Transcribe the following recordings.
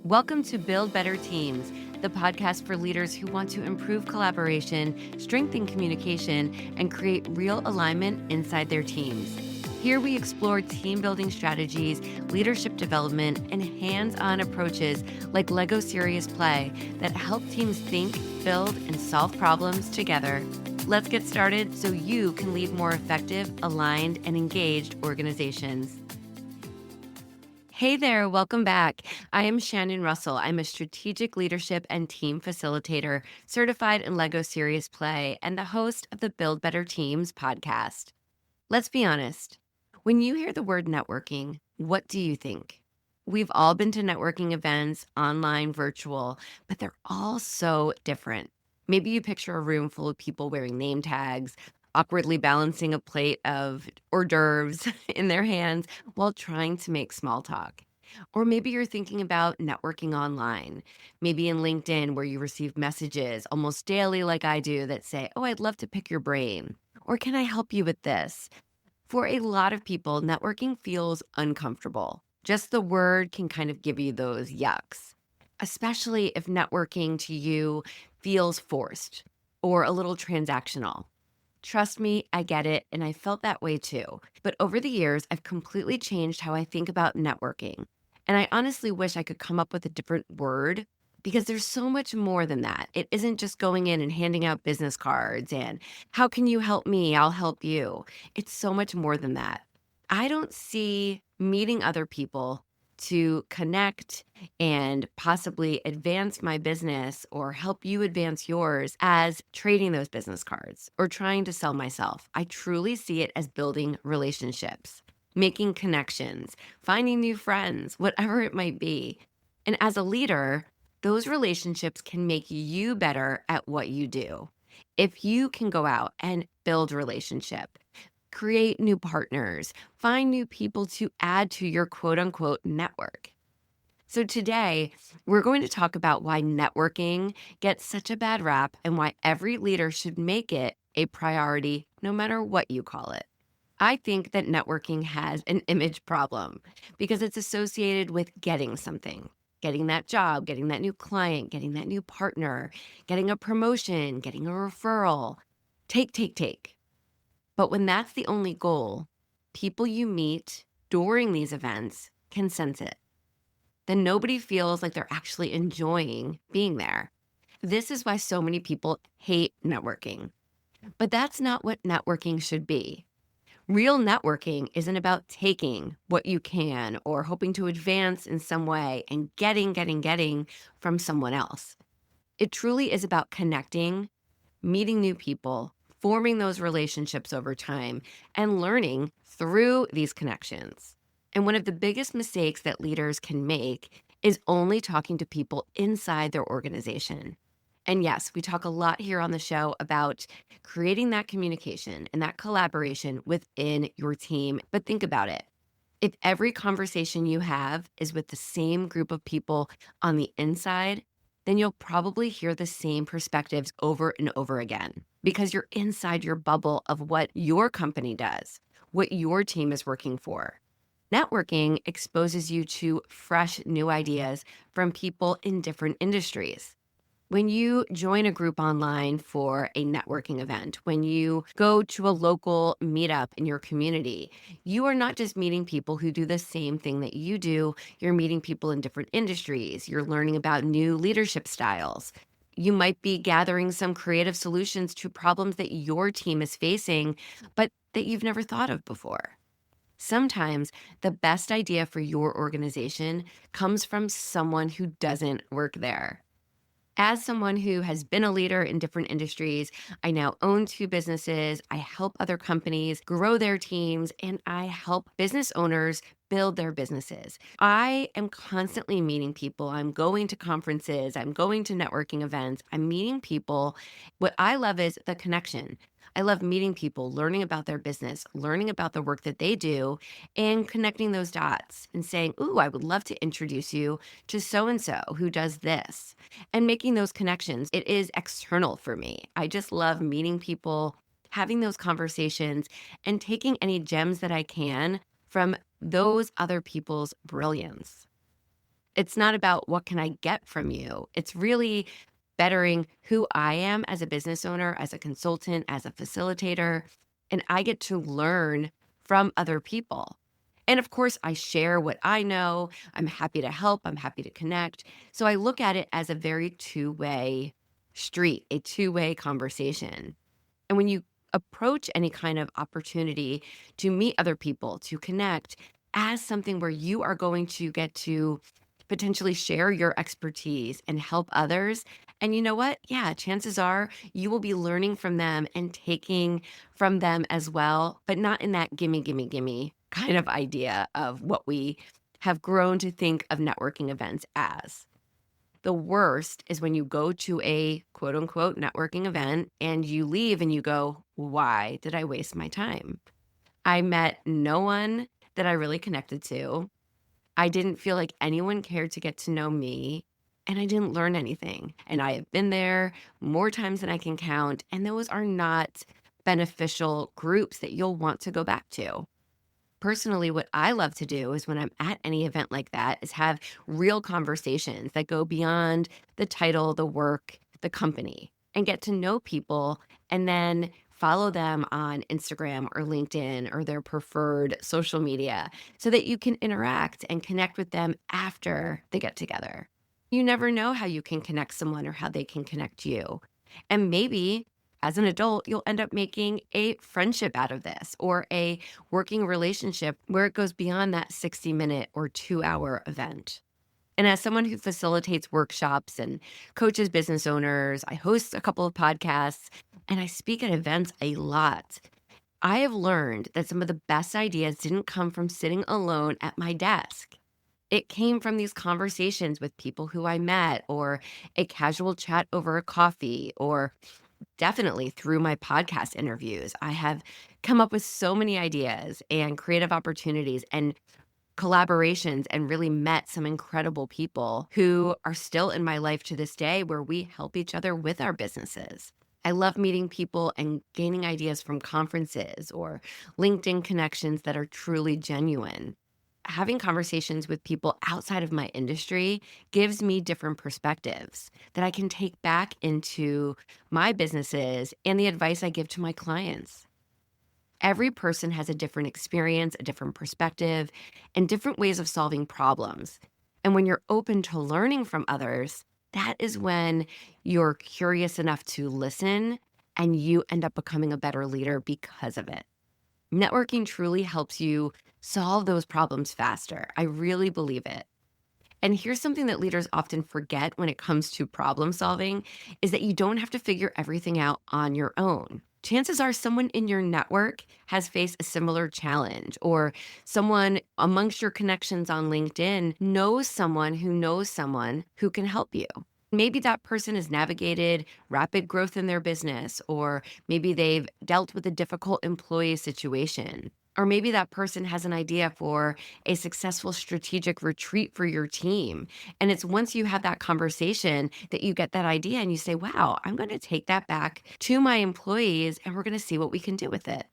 Welcome to Build Better Teams, the podcast for leaders who want to improve collaboration, strengthen communication, and create real alignment inside their teams. Here we explore team building strategies, leadership development, and hands-on approaches like Lego serious play that help teams think, build, and solve problems together. Let's get started so you can lead more effective, aligned, and engaged organizations. Hey there, welcome back. I am Shannon Russell. I'm a strategic leadership and team facilitator, certified in Lego Serious Play, and the host of the Build Better Teams podcast. Let's be honest. When you hear the word networking, what do you think? We've all been to networking events, online, virtual, but they're all so different. Maybe you picture a room full of people wearing name tags, awkwardly balancing a plate of hors d'oeuvres in their hands while trying to make small talk. Or maybe you're thinking about networking online, maybe in LinkedIn where you receive messages almost daily, like I do, that say, "Oh, I'd love to pick your brain," or "Can I help you with this?" For a lot of people, networking feels uncomfortable. Just the word can kind of give you those yucks, especially if networking to you feels forced or a little transactional. Trust me, I get it, and I felt that way too. But over the years, I've completely changed how I think about networking. And I honestly wish I could come up with a different word because there's so much more than that. It isn't just going in and handing out business cards and "How can you help me? I'll help you." It's so much more than that. I don't see meeting other people to connect and possibly advance my business or help you advance yours as trading those business cards or trying to sell myself. I truly see it as building relationships, making connections, finding new friends, whatever it might be. And as a leader, those relationships can make you better at what you do. If you can go out and build relationship, create new partners, find new people to add to your quote unquote network. So today, we're going to talk about why networking gets such a bad rap and why every leader should make it a priority no matter what you call it. I think that networking has an image problem because it's associated with getting something, getting that job, getting that new client, getting that new partner, getting a promotion, getting a referral. Take, take, take. But when that's the only goal, people you meet during these events can sense it. Then nobody feels like they're actually enjoying being there. This is why so many people hate networking. But that's not what networking should be. Real networking isn't about taking what you can or hoping to advance in some way and getting from someone else. It truly is about connecting, meeting new people, forming those relationships over time, and learning through these connections. And one of the biggest mistakes that leaders can make is only talking to people inside their organization. And yes, we talk a lot here on the show about creating that communication and that collaboration within your team. But think about it. If every conversation you have is with the same group of people on the inside, then you'll probably hear the same perspectives over and over again because you're inside your bubble of what your company does, what your team is working for. Networking exposes you to fresh new ideas from people in different industries. When you join a group online for a networking event, when you go to a local meetup in your community, you are not just meeting people who do the same thing that you do. You're meeting people in different industries. You're learning about new leadership styles. You might be gathering some creative solutions to problems that your team is facing, but that you've never thought of before. Sometimes the best idea for your organization comes from someone who doesn't work there. As someone who has been a leader in different industries, I now own 2 businesses. I help other companies grow their teams, and I help business owners build their businesses. I am constantly meeting people. I'm going to conferences. I'm going to networking events. I'm meeting people. What I love is the connection. I love meeting people, learning about their business, learning about the work that they do, and connecting those dots and saying, "Ooh, I would love to introduce you to so and so who does this," and making those connections. It is external for me. I just love meeting people, having those conversations, and taking any gems that I can from those other people's brilliance. It's not about what can I get from you. It's really bettering who I am as a business owner, as a consultant, as a facilitator, and I get to learn from other people. And of course, I share what I know. I'm happy to help, I'm happy to connect. So I look at it as a very two-way street, a two-way conversation. And when you approach any kind of opportunity to meet other people, to connect, as something where you are going to get to potentially share your expertise and help others. And you know what? Yeah, chances are you will be learning from them and taking from them as well, but not in that gimme, gimme, gimme kind of idea of what we have grown to think of networking events as. The worst is when you go to a quote unquote networking event and you leave and you go, why did I waste my time? I met no one that I really connected to. I didn't feel like anyone cared to get to know me, and I didn't learn anything. And I have been there more times than I can count, and those are not beneficial groups that you'll want to go back to. Personally, what I love to do is when I'm at any event like that is have real conversations that go beyond the title, the work, the company, and get to know people and then follow them on Instagram or LinkedIn or their preferred social media so that you can interact and connect with them after the get together. You never know how you can connect someone or how they can connect you. And maybe as an adult, you'll end up making a friendship out of this or a working relationship where it goes beyond that 60-minute or 2-hour event. And as someone who facilitates workshops and coaches business owners, I host a couple of podcasts and I speak at events a lot. I have learned that some of the best ideas didn't come from sitting alone at my desk. It came from these conversations with people who I met, or a casual chat over a coffee, or definitely through my podcast interviews. I have come up with so many ideas and creative opportunities and collaborations and really met some incredible people who are still in my life to this day where we help each other with our businesses. I love meeting people and gaining ideas from conferences or LinkedIn connections that are truly genuine. Having conversations with people outside of my industry gives me different perspectives that I can take back into my businesses and the advice I give to my clients. Every person has a different experience, a different perspective, and different ways of solving problems. And when you're open to learning from others, that is when you're curious enough to listen and you end up becoming a better leader because of it. Networking truly helps you solve those problems faster. I really believe it. And here's something that leaders often forget when it comes to problem solving is that you don't have to figure everything out on your own. Chances are someone in your network has faced a similar challenge, or someone amongst your connections on LinkedIn knows someone who can help you. Maybe that person has navigated rapid growth in their business, or maybe they've dealt with a difficult employee situation. Or maybe that person has an idea for a successful strategic retreat for your team. And it's once you have that conversation that you get that idea and you say, wow, I'm going to take that back to my employees and we're going to see what we can do with it.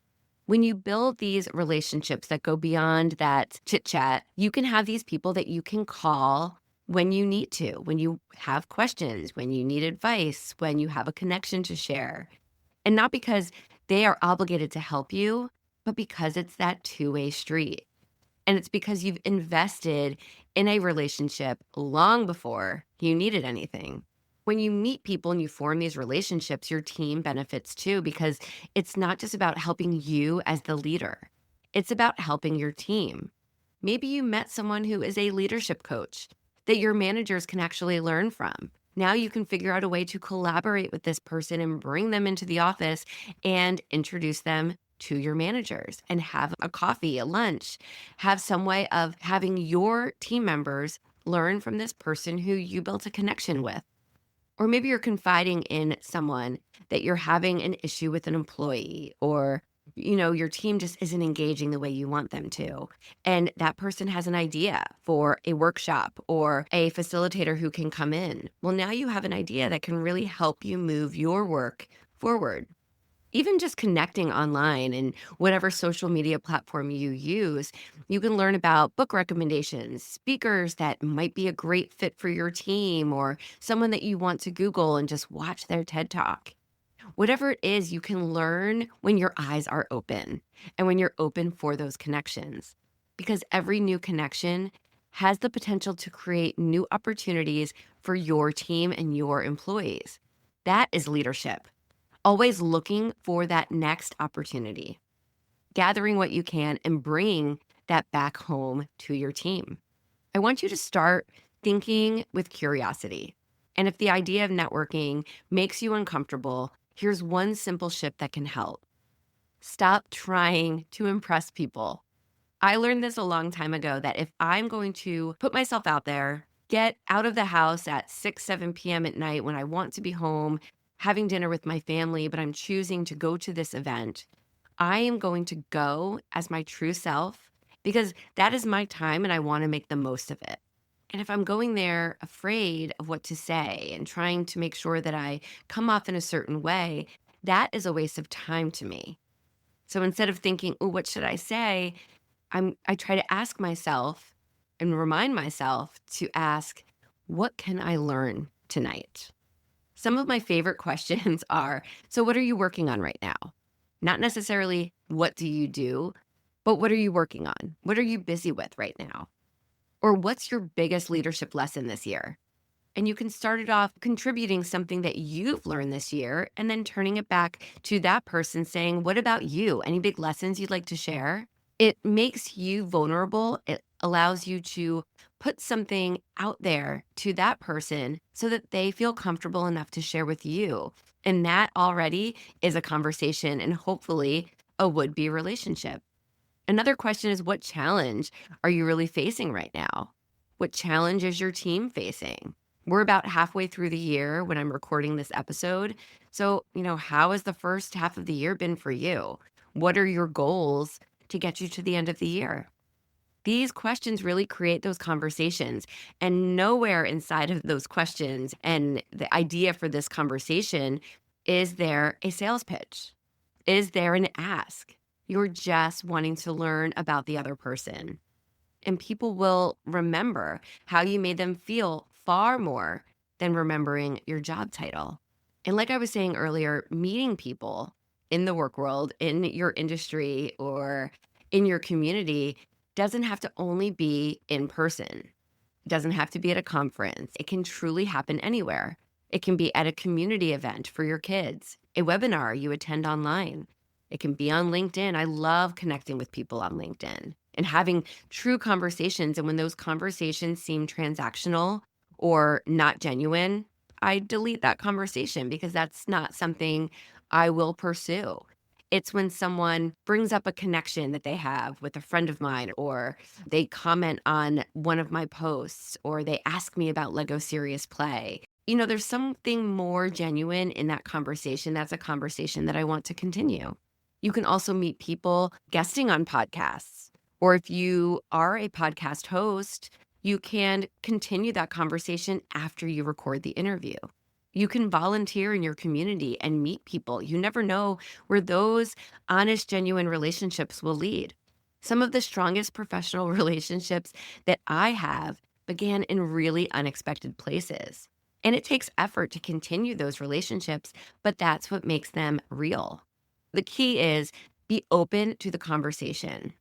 When you build these relationships that go beyond that chit chat, you can have these people that you can call when you need to, when you have questions, when you need advice, when you have a connection to share. And not because they are obligated to help you, but because it's that two-way street. And it's because you've invested in a relationship long before you needed anything. When you meet people and you form these relationships, your team benefits too, because it's not just about helping you as the leader, it's about helping your team. Maybe you met someone who is a leadership coach that your managers can actually learn from. Now you can figure out a way to collaborate with this person and bring them into the office and introduce them to your managers and have a coffee, a lunch, have some way of having your team members learn from this person who you built a connection with. Or maybe you're confiding in someone that you're having an issue with an employee, or your team just isn't engaging the way you want them to. And that person has an idea for a workshop or a facilitator who can come in. Well, now you have an idea that can really help you move your work forward. Even just connecting online and whatever social media platform you use, you can learn about book recommendations, speakers that might be a great fit for your team, or someone that you want to Google and just watch their TED Talk. Whatever it is, you can learn when your eyes are open and when you're open for those connections. Because every new connection has the potential to create new opportunities for your team and your employees. That is leadership. Always looking for that next opportunity, gathering what you can and bringing that back home to your team. I want you to start thinking with curiosity. And if the idea of networking makes you uncomfortable, here's one simple shift that can help. Stop trying to impress people. I learned this a long time ago that if I'm going to put myself out there, get out of the house at 6, 7 p.m. at night when I want to be home, having dinner with my family, but I'm choosing to go to this event, I am going to go as my true self because that is my time and I want to make the most of it. And if I'm going there afraid of what to say and trying to make sure that I come off in a certain way, that is a waste of time to me. So instead of thinking, oh, what should I say? I try to ask myself and remind myself to ask, what can I learn tonight? Some of my favorite questions are, so what are you working on right now? Not necessarily what do you do, but what are you working on? What are you busy with right now? Or what's your biggest leadership lesson this year? And you can start it off contributing something that you've learned this year and then turning it back to that person saying, what about you? Any big lessons you'd like to share? It makes you vulnerable. It allows you to put something out there to that person so that they feel comfortable enough to share with you. And that already is a conversation and hopefully a would-be relationship. Another question is, what challenge are you really facing right now? What challenge is your team facing? We're about halfway through the year when I'm recording this episode. So, how has the first half of the year been for you? What are your goals to get you to the end of the year? These questions really create those conversations. And nowhere inside of those questions and the idea for this conversation is there a sales pitch? Is there an ask? You're just wanting to learn about the other person. And people will remember how you made them feel far more than remembering your job title. And like I was saying earlier, meeting people in the work world, in your industry, or in your community doesn't have to only be in person. It doesn't have to be at a conference. It can truly happen anywhere. It can be at a community event for your kids, a webinar you attend online. It can be on LinkedIn. I love connecting with people on LinkedIn and having true conversations. And when those conversations seem transactional or not genuine, I delete that conversation because that's not something I will pursue. It's when someone brings up a connection that they have with a friend of mine, or they comment on one of my posts, or they ask me about Lego Serious Play. There's something more genuine in that conversation. That's a conversation that I want to continue. You can also meet people guesting on podcasts. Or if you are a podcast host, you can continue that conversation after you record the interview. You can volunteer in your community and meet people. You never know where those honest, genuine relationships will lead. Some of the strongest professional relationships that I have began in really unexpected places. And it takes effort to continue those relationships, but that's what makes them real. The key is be open to the conversation.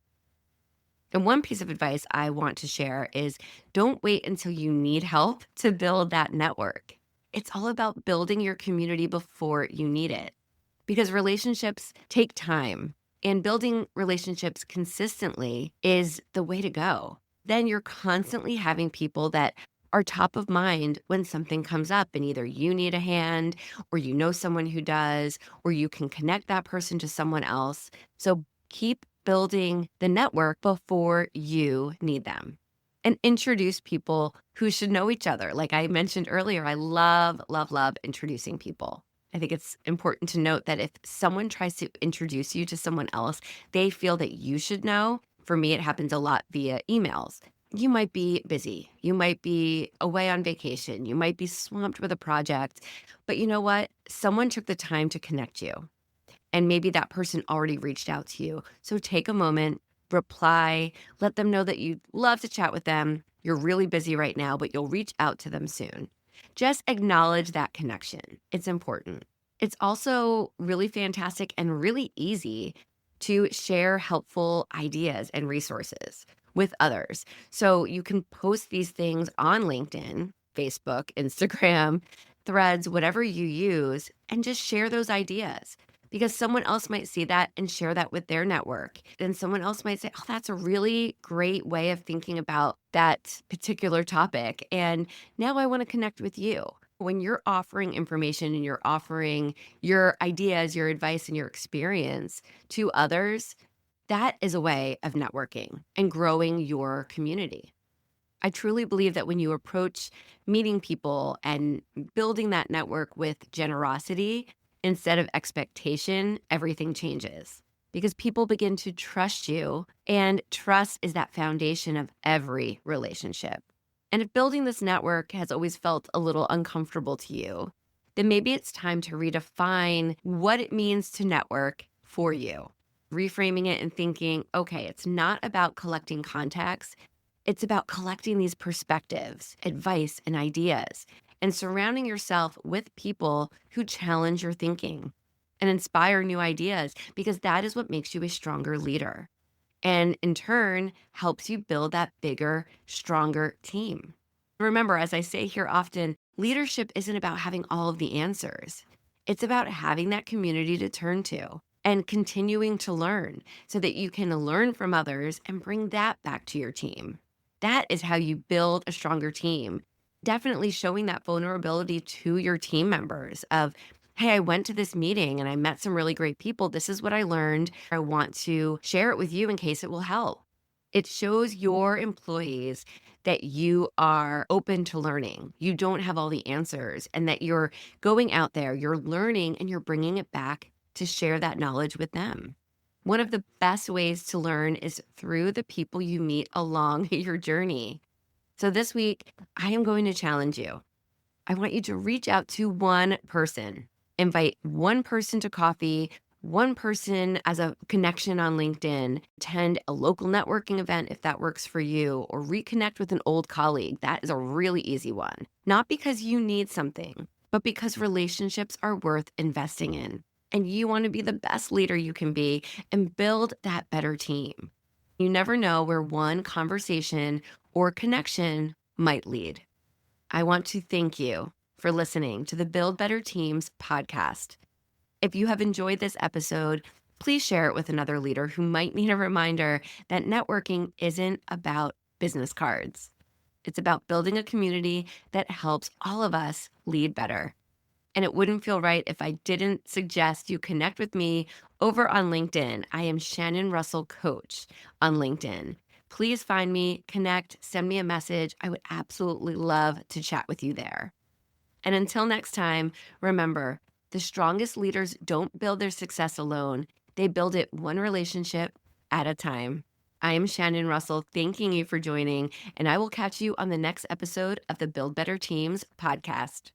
And one piece of advice I want to share is don't wait until you need help to build that network. It's all about building your community before you need it, because relationships take time and building relationships consistently is the way to go. Then you're constantly having people that are top of mind when something comes up and either you need a hand or you know someone who does, or you can connect that person to someone else. So keep building the network before you need them and introduce people who should know each other. Like I mentioned earlier, I love, love, love introducing people. I think it's important to note that if someone tries to introduce you to someone else, they feel that you should know. For me, it happens a lot via emails. You might be busy. You might be away on vacation. You might be swamped with a project. But you know what? Someone took the time to connect you. and maybe that person already reached out to you. So take a moment, reply, let them know that you'd love to chat with them. You're really busy right now, but you'll reach out to them soon. Just acknowledge that connection. It's important. It's also really fantastic and really easy to share helpful ideas and resources with others. So you can post these things on LinkedIn, Facebook, Instagram, Threads, whatever you use, and just share those ideas because someone else might see that and share that with their network. And someone else might say, oh, that's a really great way of thinking about that particular topic. And now I want to connect with you. When you're offering information and you're offering your ideas, your advice, and your experience to others, that is a way of networking and growing your community. I truly believe that when you approach meeting people and building that network with generosity instead of expectation, everything changes because people begin to trust you, and trust is that foundation of every relationship. And if building this network has always felt a little uncomfortable to you, then maybe it's time to redefine what it means to network for you. Reframing it and thinking, okay, it's not about collecting contacts. It's about collecting these perspectives, advice, and ideas, and surrounding yourself with people who challenge your thinking and inspire new ideas, because that is what makes you a stronger leader. And in turn, helps you build that bigger, stronger team. Remember, as I say here often, leadership isn't about having all of the answers. It's about having that community to turn to and continuing to learn so that you can learn from others and bring that back to your team. That is how you build a stronger team. Definitely showing that vulnerability to your team members of, hey, I went to this meeting and I met some really great people. This is what I learned. I want to share it with you in case it will help. It shows your employees that you are open to learning. You don't have all the answers, and that you're going out there, you're learning, and you're bringing it back to share that knowledge with them. One of the best ways to learn is through the people you meet along your journey. So this week, I am going to challenge you. I want you to reach out to one person, invite one person to coffee, one person as a connection on LinkedIn, attend a local networking event if that works for you, or reconnect with an old colleague. That is a really easy one. Not because you need something, but because relationships are worth investing in. And you want to be the best leader you can be and build that better team. You never know where one conversation or connection might lead. I want to thank you for listening to the Build Better Teams podcast. If you have enjoyed this episode, please share it with another leader who might need a reminder that networking isn't about business cards. It's about building a community that helps all of us lead better. And it wouldn't feel right if I didn't suggest you connect with me over on LinkedIn. I am Shannon Russell Coach on LinkedIn. Please find me, connect, send me a message. I would absolutely love to chat with you there. And until next time, remember, the strongest leaders don't build their success alone. They build it one relationship at a time. I am Shannon Russell, thanking you for joining, and I will catch you on the next episode of the Build Better Teams podcast.